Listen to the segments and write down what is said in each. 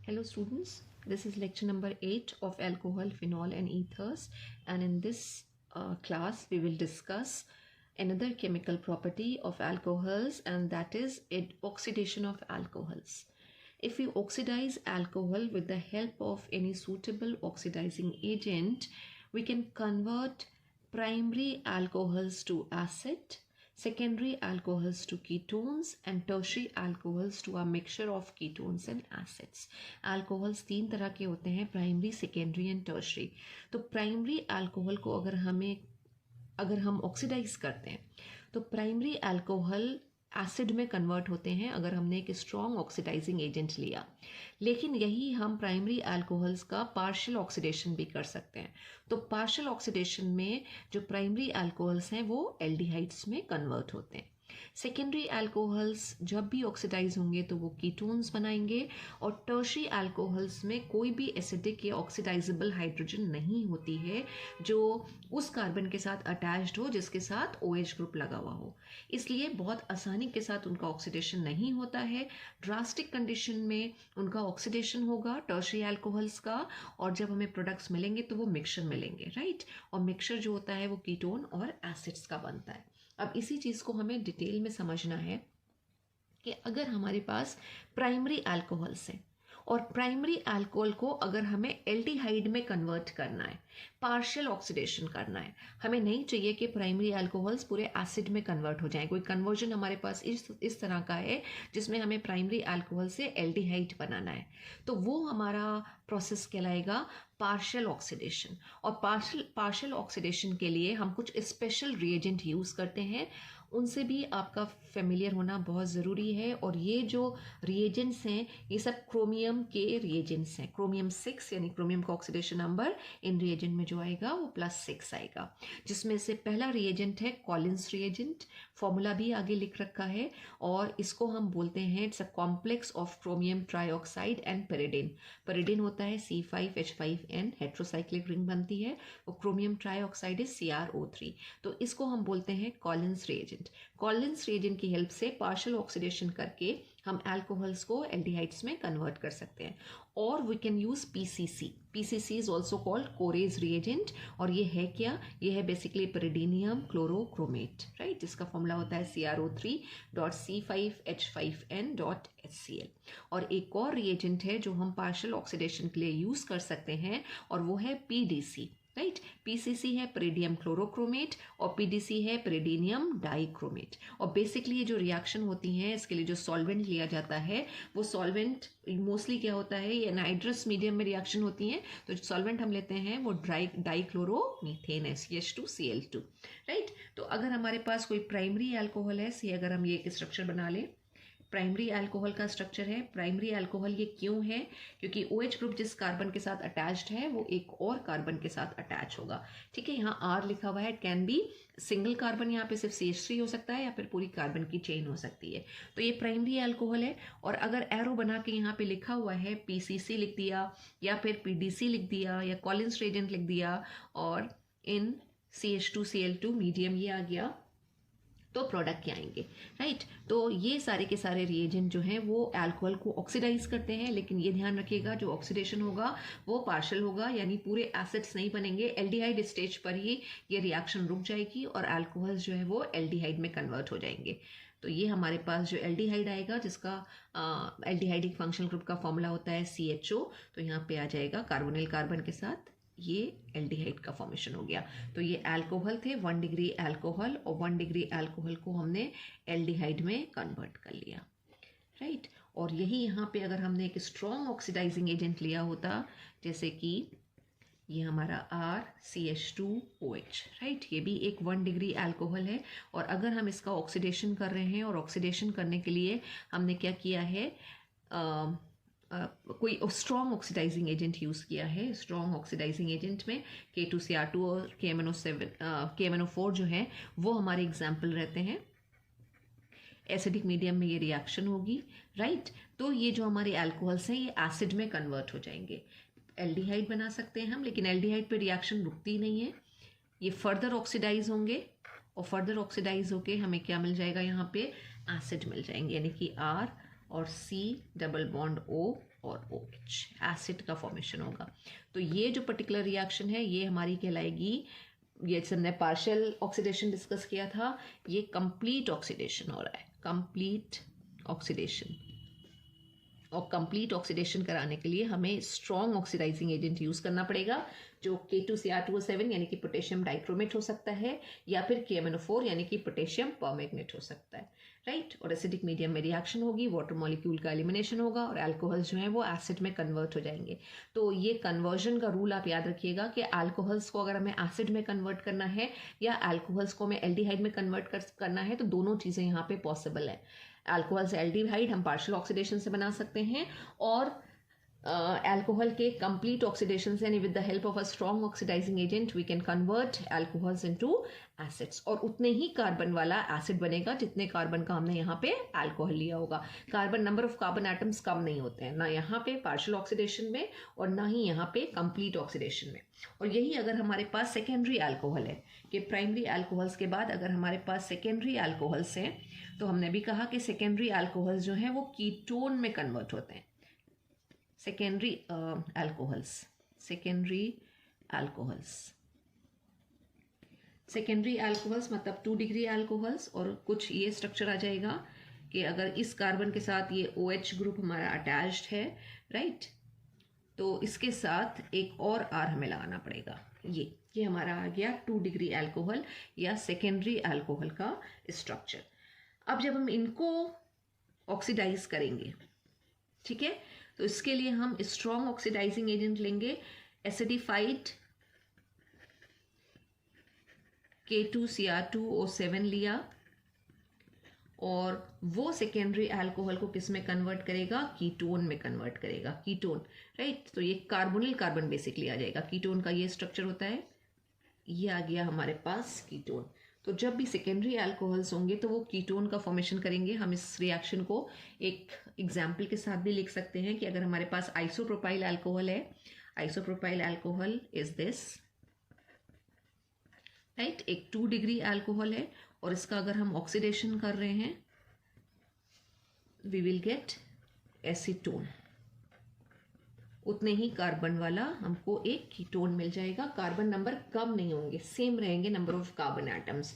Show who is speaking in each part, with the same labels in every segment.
Speaker 1: Hello students, this is lecture number 8 of alcohol, phenol and ethers, and in this class we will discuss another chemical property of alcohols, and that is oxidation of alcohols. If we oxidize alcohol with the help of any suitable oxidizing agent, we can convert primary alcohols to acid, secondary alcohols to ketones and tertiary alcohols to a mixture of ketones and acids. Alcohols तीन तरह के होते हैं, primary, secondary and tertiary. तो primary alcohol को अगर हम oxidise करते हैं तो प्राइमरी अल्कोहल एसिड में कन्वर्ट होते हैं अगर हमने एक स्ट्रॉन्ग ऑक्सीडाइजिंग एजेंट लिया. लेकिन यही हम प्राइमरी अल्कोहल्स का पार्शियल ऑक्सीडेशन भी कर सकते हैं. तो पार्शियल ऑक्सीडेशन में जो प्राइमरी अल्कोहल्स हैं वो एल्डिहाइड्स में कन्वर्ट होते हैं. सेकेंडरी अल्कोहल्स जब भी ऑक्सीडाइज होंगे तो वो कीटोन्स बनाएंगे, और टर्शरी अल्कोहल्स में कोई भी एसिडिक या ऑक्सीडाइजेबल हाइड्रोजन नहीं होती है जो उस कार्बन के साथ अटैच्ड हो जिसके साथ OH ग्रुप लगा हुआ हो. इसलिए बहुत आसानी के साथ उनका ऑक्सीडेशन नहीं होता है. ड्रास्टिक कंडीशन में उनका ऑक्सीडेशन होगा टर्शरी अल्कोहल्स का, और जब हमें प्रोडक्ट्स मिलेंगे तो वो मिक्सचर मिलेंगे, राइट. और मिक्सचर जो होता है वो कीटोन और एसिड्स का बनता है. अब इसी चीज़ को हमें डिटेल में समझना है कि अगर हमारे पास प्राइमरी अल्कोहल्स हैं और प्राइमरी अल्कोहल को अगर हमें एल्डिहाइड में कन्वर्ट करना है, पार्शियल ऑक्सीडेशन करना है, हमें नहीं चाहिए कि प्राइमरी अल्कोहल्स पूरे एसिड में कन्वर्ट हो जाएं. कोई कन्वर्जन हमारे पास इस तरह का है जिसमें हमें प्राइमरी अल्कोहल से एल्डिहाइड बनाना है, तो वो हमारा प्रोसेस कहलाएगा पार्शियल ऑक्सीडेशन. और पार्शियल ऑक्सीडेशन के लिए हम कुछ स्पेशल रिएजेंट यूज़ करते हैं, उनसे भी आपका फेमिलियर होना बहुत ज़रूरी है. और ये जो रिएजेंट्स हैं ये सब क्रोमियम के रिएजेंट्स हैं. क्रोमियम 6 यानी क्रोमियम का ऑक्सीडेशन नंबर इन रिएजेंट में जो आएगा वो +6 आएगा, जिसमें से पहला रिएजेंट है कॉलिन्स रिएजेंट. फॉर्मूला भी आगे लिख रखा है, और इसको हम बोलते हैं it's a complex of chromium trioxide and pyridine. Pyridine होता है C5H5N, हेट्रोसाइक्लिक रिंग बनती है. और क्रोमियम ट्राईऑक्साइड इज CrO3. तो इसको हम बोलते हैं कॉलिन्स रिएजेंट. कॉलिन्स रिएजेंट की हेल्प से पार्शियल ऑक्सीडेशन करके हम अल्कोहल्स को एल्डिहाइड्स में कन्वर्ट कर सकते हैं. और we can use PCC. PCC is also called Corey's reagent. और ये है क्या? ये है बेसिकली पेरिडीनियम क्लोरोक्रोमेट, राइट, जिसका फॉर्मूला होता है CrO3.C5H5N.HCl. और एक और रिएजेंट है जो हम पार्शियल ऑक्सीडेशन के लिए यूज कर सकते हैं, और वो है PDC, राइट. PCC है पेरिडियम क्लोरोक्रोमेट और PDC है पेरिडीनियम डाइक्रोमेट. और बेसिकली ये जो रिएक्शन होती हैं इसके लिए जो सॉल्वेंट लिया जाता है वो सॉल्वेंट मोस्टली क्या होता है, ये एनाइड्रस मीडियम में रिएक्शन होती हैं. तो जो सॉल्वेंट हम लेते हैं वो डाइक्लोरोमीथेन है, CH2Cl2, राइट. तो अगर हमारे पास कोई प्राइमरी अल्कोहल है, सी अगर हम ये एक स्ट्रक्चर बना लें, प्राइमरी अल्कोहल का स्ट्रक्चर है. प्राइमरी अल्कोहल ये क्यों है? क्योंकि OH ग्रुप जिस कार्बन के साथ अटैच्ड है वो एक और कार्बन के साथ अटैच होगा, ठीक है. यहाँ R लिखा हुआ है, कैन बी सिंगल कार्बन, यहाँ पे सिर्फ CH3 हो सकता है या फिर पूरी कार्बन की चेन हो सकती है. तो ये प्राइमरी अल्कोहल है. और अगर एरो बना के यहाँ पे लिखा हुआ है PCC लिख दिया या फिर PDC लिख दिया या कॉलिन्स रिएजेंट लिख दिया और इन CH2Cl2 मीडियम ये आ गया, तो प्रोडक्ट क्या आएंगे, राइट. तो ये सारे के सारे रिएजेंट जो हैं वो अल्कोहल को ऑक्सीडाइज करते हैं. लेकिन ये ध्यान रखिएगा जो ऑक्सीडेशन होगा वो पार्शियल होगा, यानी पूरे एसिड्स नहीं बनेंगे. एल्डिहाइड स्टेज पर ही ये रिएक्शन रुक जाएगी और अल्कोहल जो है वो एल्डिहाइड में कन्वर्ट हो जाएंगे. तो ये हमारे पास जो एल्डिहाइड आएगा जिसका एल्डिहाइडिक फंक्शनल ग्रुप का फॉर्मूला होता है CHO, तो यहाँ पे आ जाएगा कार्बोनिल कार्बन के साथ ये एल्डिहाइड का फॉर्मेशन हो गया. तो ये अल्कोहल थे 1 डिग्री अल्कोहल, और 1 डिग्री अल्कोहल को हमने एल्डिहाइड में कन्वर्ट कर लिया, राइट. और यही यहाँ पे अगर हमने एक स्ट्रॉन्ग ऑक्सीडाइजिंग एजेंट लिया होता, जैसे कि ये हमारा RCH2OH, राइट, ये भी एक 1 डिग्री अल्कोहल है. और अगर हम इसका ऑक्सीडेशन कर रहे हैं और ऑक्सीडेशन करने के लिए हमने क्या किया है, कोई स्ट्रॉन्ग ऑक्सीडाइजिंग एजेंट यूज़ किया है. स्ट्रॉन्ग ऑक्सीडाइजिंग एजेंट में K2Cr2 और KMNO4 जो है वो हमारे एग्जाम्पल रहते हैं. एसिडिक मीडियम में ये रिएक्शन होगी, राइट. तो ये जो हमारे अल्कोहल्स हैं ये एसिड में कन्वर्ट हो जाएंगे. एल्डिहाइड बना सकते हैं हम, लेकिन एल्डिहाइड पे रिएक्शन रुकती नहीं है, ये फर्दर ऑक्सीडाइज होंगे और फर्दर ऑक्सीडाइज होके हमें क्या मिल जाएगा, यहाँ पे एसिड मिल जाएंगे, यानी कि R और C डबल बॉन्ड O और O. एसिड का फॉर्मेशन होगा। तो ये जो पर्टिकुलर रिएक्शन है ये हमारी कहलाएगी, ये हमने पार्शियल ऑक्सीडेशन डिस्कस किया था, ये कंप्लीट ऑक्सीडेशन हो रहा है, कंप्लीट ऑक्सीडेशन। और कंप्लीट ऑक्सीडेशन कराने के लिए हमें स्ट्रॉन्ग ऑक्सीडाइजिंग एजेंट यूज करना पड़ेगा, जो K2Cr2O7 यानी कि पोटेशियम डाइक्रोमेट हो सकता है, या फिर KMnO4 यानी कि पोटेशियम परमैंगनेट हो सकता है, राइट। और एसिडिक मीडियम में रिएक्शन होगी, वाटर मॉलिक्यूल का एलिमिनेशन होगा और अल्कोहल्स जो हैं वो एसिड में कन्वर्ट हो जाएंगे। तो ये कन्वर्जन का रूल आप याद रखिएगा कि अल्कोहल्स को अगर हमें एसिड में कन्वर्ट करना है या अल्कोहल्स को हमें एल्डिहाइड में कन्वर्ट करना है, तो दोनों चीज़ें यहाँ पे पॉसिबल है। अल्कोहल से एल्डिहाइड हम पार्शियल ऑक्सीडेशन से बना सकते हैं, और अल्कोहल के कंप्लीट ऑक्सीडेशन से यानी with the help of a strong oxidizing agent we can convert alcohols into acids, और उतने ही कार्बन वाला एसिड बनेगा जितने कार्बन का हमने यहाँ पे अल्कोहल लिया होगा। Carbon number of carbon atoms कम नहीं होते हैं, ना यहाँ पे पार्शियल ऑक्सीडेशन में और ना ही यहाँ पे कंप्लीट ऑक्सीडेशन में। और यही अगर हमारे पास सेकेंडरी अल्कोहल है, कि प्राइमरी अल्कोहल्स के बाद अगर हमारे पास सेकेंडरी अल्कोहल्स हैं, तो हमने भी कहा कि सेकेंडरी अल्कोहल्स जो हैं वो कीटोन में कन्वर्ट होते हैं। Secondary alcohols, secondary alcohols, secondary alcohols मतलब 2 डिग्री अल्कोहल्स, और कुछ ये स्ट्रक्चर आ जाएगा कि अगर इस कार्बन के साथ ये OH ग्रुप हमारा अटैच्ड है, राइट, तो इसके साथ एक और R हमें लगाना पड़ेगा। ये हमारा आ गया 2 डिग्री अल्कोहल या सेकेंडरी अल्कोहल का स्ट्रक्चर। अब जब हम इनको ऑक्सीडाइज करेंगे, ठीक है, तो इसके लिए हम स्ट्रॉन्ग ऑक्सीडाइजिंग एजेंट लेंगे, एसिडिफाइड K2Cr2O7 लिया, और वो सेकेंडरी अल्कोहल को किस में कन्वर्ट करेगा, कीटोन में कन्वर्ट करेगा, कीटोन, राइट। तो ये कार्बोनिल कार्बन बेसिकली आ जाएगा, कीटोन का ये स्ट्रक्चर होता है, ये आ गया हमारे पास कीटोन। तो जब भी सेकेंडरी अल्कोहल्स होंगे तो वो कीटोन का फॉर्मेशन करेंगे। हम इस रिएक्शन को एक एग्जाम्पल के साथ भी लिख सकते हैं कि अगर हमारे पास आइसोप्रोपाइल अल्कोहल है, isopropyl alcohol is this, right, एक 2 डिग्री अल्कोहल है, और इसका अगर हम ऑक्सीडेशन कर रहे हैं वी विल गेट एसीटोन, उतने ही कार्बन वाला हमको एक कीटोन मिल जाएगा। कार्बन नंबर कम नहीं होंगे, सेम रहेंगे नंबर ऑफ कार्बन एटम्स।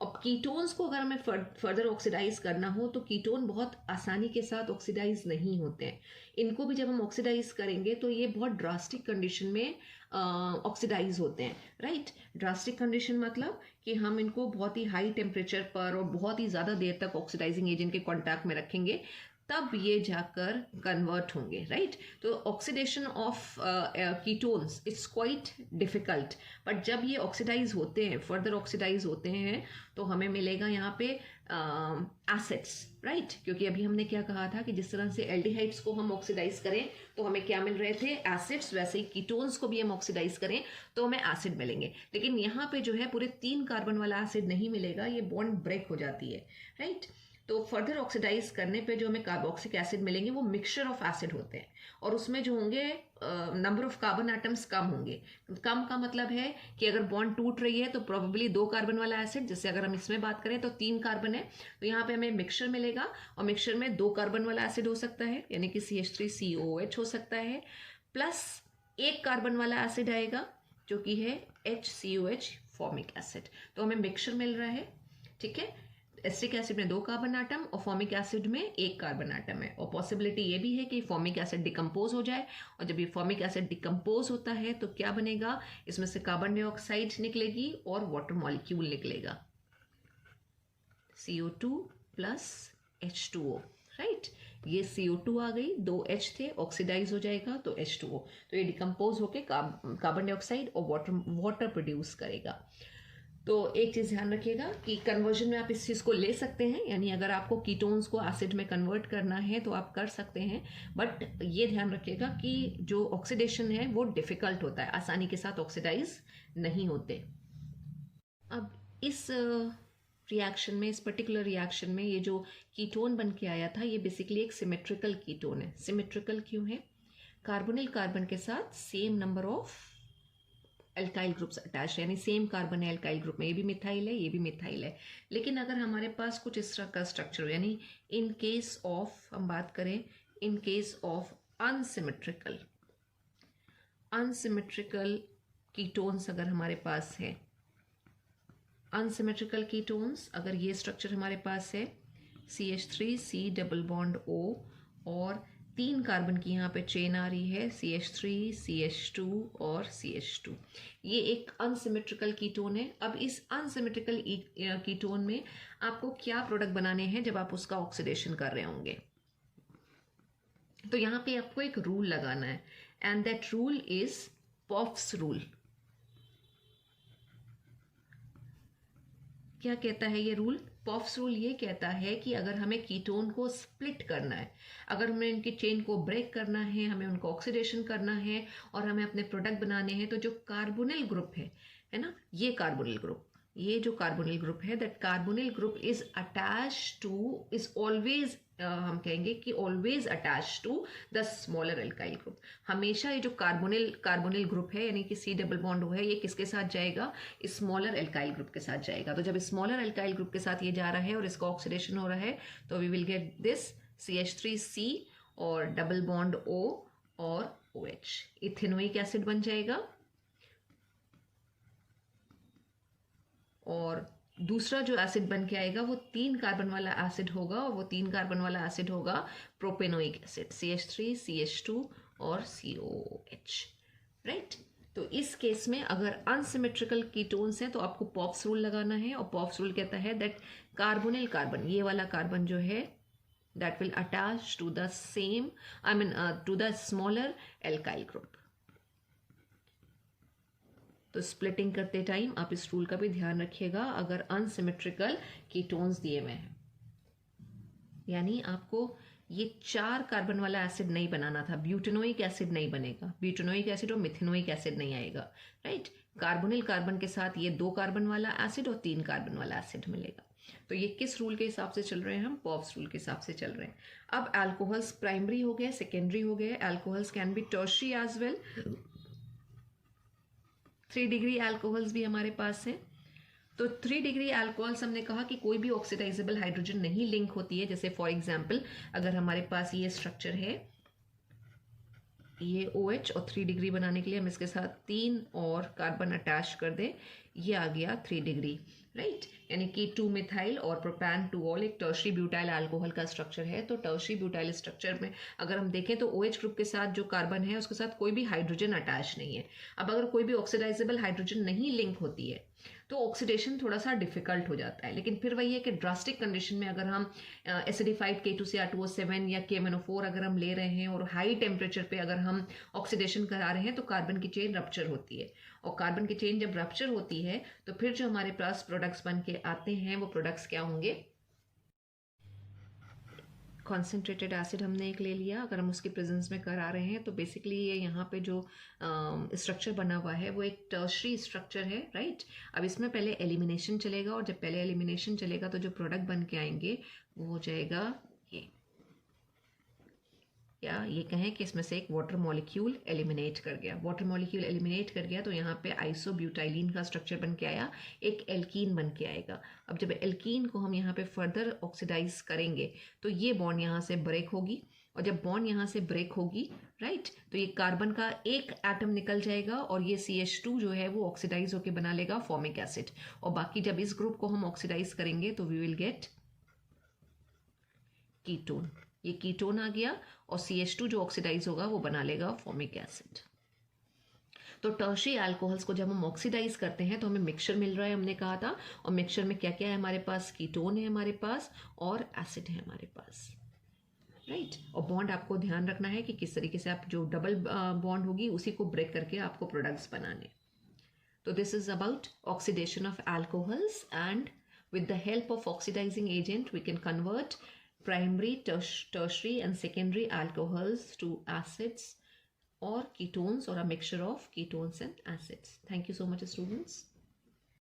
Speaker 1: अब कीटोन्स को अगर हमें फर्दर ऑक्सीडाइज करना हो तो कीटोन बहुत आसानी के साथ ऑक्सीडाइज नहीं होते हैं। इनको भी जब हम ऑक्सीडाइज करेंगे तो ये बहुत ड्रास्टिक कंडीशन में ऑक्सीडाइज होते हैं, राइट। ड्रास्टिक कंडीशन मतलब कि हम इनको बहुत ही हाई टेम्परेचर पर और बहुत ही ज़्यादा देर तक ऑक्सीडाइजिंग एजेंट के कॉन्टैक्ट में रखेंगे, तब ये जाकर कन्वर्ट होंगे, राइट। तो oxidation of ketones it's quite difficult, but जब ये ऑक्सीडाइज होते हैं, फर्दर ऑक्सीडाइज होते हैं, तो हमें मिलेगा यहाँ पे एसिड्स, राइट। क्योंकि अभी हमने क्या कहा था कि जिस तरह से एल्डिहाइड्स को हम ऑक्सीडाइज करें तो हमें क्या मिल रहे थे, एसिड्स, वैसे ही कीटोन्स को भी हम ऑक्सीडाइज करें तो हमें एसिड मिलेंगे। लेकिन यहाँ पे जो है पूरे 3 कार्बन वाला एसिड नहीं मिलेगा, ये बॉन्ड ब्रेक हो जाती है, राइट। तो फर्दर ऑक्सीडाइज करने पे जो हमें कार्बोक्सिक एसिड मिलेंगे वो मिक्सचर ऑफ एसिड होते हैं, और उसमें जो होंगे नंबर ऑफ कार्बन एटम्स कम होंगे। कम का मतलब है कि अगर बॉन्ड टूट रही है तो प्रोबेबली 2 कार्बन वाला एसिड, जैसे अगर हम इसमें बात करें तो 3 कार्बन है, तो यहाँ पे हमें मिक्सचर मिलेगा, और मिक्सचर में 2 कार्बन वाला एसिड हो सकता है यानी कि CH3COOH हो सकता है, प्लस 1 कार्बन वाला एसिड आएगा जो कि है HCOH फॉर्मिक एसिड। तो हमें मिक्सचर मिल रहा है, ठीक है। एसिटिक एसिड में 2 कार्बन आटम और फॉर्मिक एसिड में 1 कार्बन आटम है, और पॉसिबिलिटी ये भी है कि फॉर्मिक एसिड डिकम्पोज हो जाए, और जब ये फॉर्मिक एसिड डिकम्पोज होता है तो क्या बनेगा, इसमें से कार्बन डाइऑक्साइड निकलेगी और वाटर मॉलिक्यूल निकलेगा, CO2 प्लस H2O, राइट। ये CO2 आ गई, 2 H थे, ऑक्सीडाइज हो जाएगा तो H2O, तो ये डिकम्पोज होके कार्बन डाइऑक्साइड और वाटर प्रोड्यूस करेगा। तो एक चीज़ ध्यान रखिएगा कि कन्वर्जन में आप इस चीज़ को ले सकते हैं, यानी अगर आपको कीटोन्स को एसिड में कन्वर्ट करना है तो आप कर सकते हैं, बट ये ध्यान रखिएगा कि जो ऑक्सीडेशन है वो डिफ़िकल्ट होता है, आसानी के साथ ऑक्सीडाइज नहीं होते। अब इस रिएक्शन में, इस पर्टिकुलर रिएक्शन में ये जो कीटोन बन के आया था ये बेसिकली एक सिमेट्रिकल कीटोन है। सिमेट्रिकल क्यों है, कार्बोनिल कार्बन के साथ same number of alkyl groups attach, यानी सेम कार्बन है एल्काइल ग्रुप में, ये भी मिथाइल है, ये भी मिथाइल है। लेकिन अगर हमारे पास कुछ इस तरह का स्ट्रक्चर हो, यानी इन केस ऑफ हम बात करें, in case of unsymmetrical ketones अगर हमारे पास है, अनसिमेट्रिकल कीटोन्स अगर ये स्ट्रक्चर हमारे पास है CH3 C double bond O और 3 कार्बन की यहाँ पे चेन आ रही है CH3 CH2 और CH2, ये एक अनसिमेट्रिकल कीटोन है। अब इस अनसिमेट्रिकल कीटोन में आपको क्या प्रोडक्ट बनाने हैं जब आप उसका ऑक्सीडेशन कर रहे होंगे? तो यहाँ पे आपको एक रूल लगाना है and that rule is Poff's rule. क्या कहता है ये रूल? पॉफ्स रूल ये कहता है कि अगर हमें कीटोन को स्प्लिट करना है, अगर हमें इनकी चेन को ब्रेक करना है, हमें उनको ऑक्सीडेशन करना है और हमें अपने प्रोडक्ट बनाने हैं, तो जो कार्बोनिल ग्रुप है ना, ये कार्बोनिल ग्रुप, ये जो कार्बोनिल ग्रुप है, that carbonyl group is attach to, is always, हम कहेंगे कि always attach to the smaller alkyl group. हमेशा ये जो कार्बोनिल ग्रुप है यानी कि C डबल बॉन्ड है, ये किसके साथ जाएगा? स्मॉलर एल्काइल ग्रुप के साथ जाएगा। तो जब स्मॉलर एल्काइल ग्रुप के साथ ये जा रहा है और इसका ऑक्सीडेशन हो रहा है तो we will get this CH3C और डबल बॉन्ड O और OH, इथेनोइक एसिड बन जाएगा। और दूसरा जो एसिड बन के आएगा वो 3 कार्बन वाला एसिड होगा और वो 3 कार्बन वाला एसिड होगा प्रोपेनोइक एसिड CH3 CH2 और COOH, राइट। तो इस केस में अगर अनसिमेट्रिकल कीटोन्स हैं तो आपको पॉफ्स रूल लगाना है, और पॉफ्स रूल कहता है दैट कार्बोनिल कार्बन, ये वाला कार्बन जो है, that will attach to the same, to the smaller alkyl group. तो स्प्लिटिंग करते टाइम आप इस रूल का भी ध्यान रखिएगा अगर अनसिमेट्रिकल कीटोन्स दिए हुए हैं। यानी आपको ये 4 कार्बन वाला एसिड नहीं बनाना था, ब्यूटेनोइक एसिड नहीं बनेगा, ब्यूटेनोइक एसिड और मिथेनोइक एसिड नहीं आएगा, राइट। कार्बोनिल कार्बन के साथ ये 2 कार्बन वाला एसिड और 3 कार्बन वाला एसिड मिलेगा। तो ये किस रूल के हिसाब से चल रहे हैं? हम पॉफ्स रूल के हिसाब से चल रहे हैं। अब अल्कोहल्स प्राइमरी हो गए, सेकेंडरी हो गए, alcohols can be tertiary as well. 3 degree alcohols भी हमारे पास हैं। तो 3 डिग्री अल्कोहल्स हमने कहा कि कोई भी ऑक्सीडाइजेबल हाइड्रोजन नहीं लिंक होती है। जैसे फॉर एग्जांपल अगर हमारे पास ये स्ट्रक्चर है, ये OH, और 3 डिग्री बनाने के लिए हम इसके साथ 3 और कार्बन अटैच कर दें, ये आ गया 3 डिग्री, राइट। यानी कि 2 मिथाइल और प्रोपैन 2 ऑल एक टर्शरी ब्यूटाइल अल्कोहल का स्ट्रक्चर है। तो टर्शरी ब्यूटाइल स्ट्रक्चर में अगर हम देखें तो OH ग्रुप के साथ जो कार्बन है उसके साथ कोई भी हाइड्रोजन अटैच नहीं है। अब अगर कोई भी ऑक्सीडाइजेबल हाइड्रोजन नहीं लिंक होती है तो ऑक्सीडेशन थोड़ा सा डिफिकल्ट हो जाता है। लेकिन फिर वही है कि ड्रास्टिक कंडीशन में अगर हम एसिडिफाइड K2Cr2O7 या KMnO4 अगर हम ले रहे हैं और हाई टेम्परेचर पे अगर हम ऑक्सीडेशन करा रहे हैं तो कार्बन की चेन रप्चर होती है, और कार्बन की चेन जब रप्चर होती है तो फिर जो हमारे पास प्रोडक्ट्स बन के आते हैं वो प्रोडक्ट्स क्या होंगे? कॉन्सेंट्रेटेड एसिड हमने एक ले लिया, अगर हम उसके प्रेजेंस में करा रहे हैं तो बेसिकली ये यहाँ पे जो स्ट्रक्चर बना हुआ है वो एक टर्शरी स्ट्रक्चर है, राइट। अब इसमें पहले एलिमिनेशन चलेगा, और जब पहले एलिमिनेशन चलेगा तो जो प्रोडक्ट बन के आएंगे वो हो जाएगा ये, या ये कहें कि इसमें से एक वाटर मॉलिक्यूल एलिमिनेट कर गया। वाटर मॉलिक्यूल एलिमिनेट कर गया तो यहाँ पे आइसोब्यूटाइलिन का स्ट्रक्चर बन के आया, एक एल्कीन बन के आएगा। अब जब एल्कीन को हम यहाँ पे फर्दर ऑक्सीडाइज करेंगे तो ये बॉन्ड यहाँ से ब्रेक होगी, और जब बॉन्ड यहाँ से ब्रेक होगी, राइट, तो ये कार्बन का एक एटम निकल जाएगा और ये CH2 जो है वो ऑक्सीडाइज होकर बना लेगा फॉर्मिक एसिड, और बाकी जब इस ग्रुप को हम ऑक्सीडाइज करेंगे तो वी विल गेट कीटोन। ये कीटोन आ गया और CH2 जो ऑक्सीडाइज होगा वो बना लेगा फॉर्मिक एसिड। तो टर्शरी अल्कोहल्स को जब हम ऑक्सीडाइज करते हैं तो हमें मिक्सचर मिल रहा है, हमने कहा था, और मिक्सचर में क्या क्या है हमारे पास? कीटोन है हमारे पास और एसिड है हमारे पास, राइट। और बॉन्ड आपको ध्यान रखना है कि किस तरीके से आप जो डबल बॉन्ड होगी उसी को ब्रेक करके आपको प्रोडक्ट्स बनाने। तो this is about oxidation of alcohols, and with the help of oxidizing agent we can convert primary, tertiary and secondary alcohols to acids or ketones, or a mixture of ketones and acids. Thank you so much, students.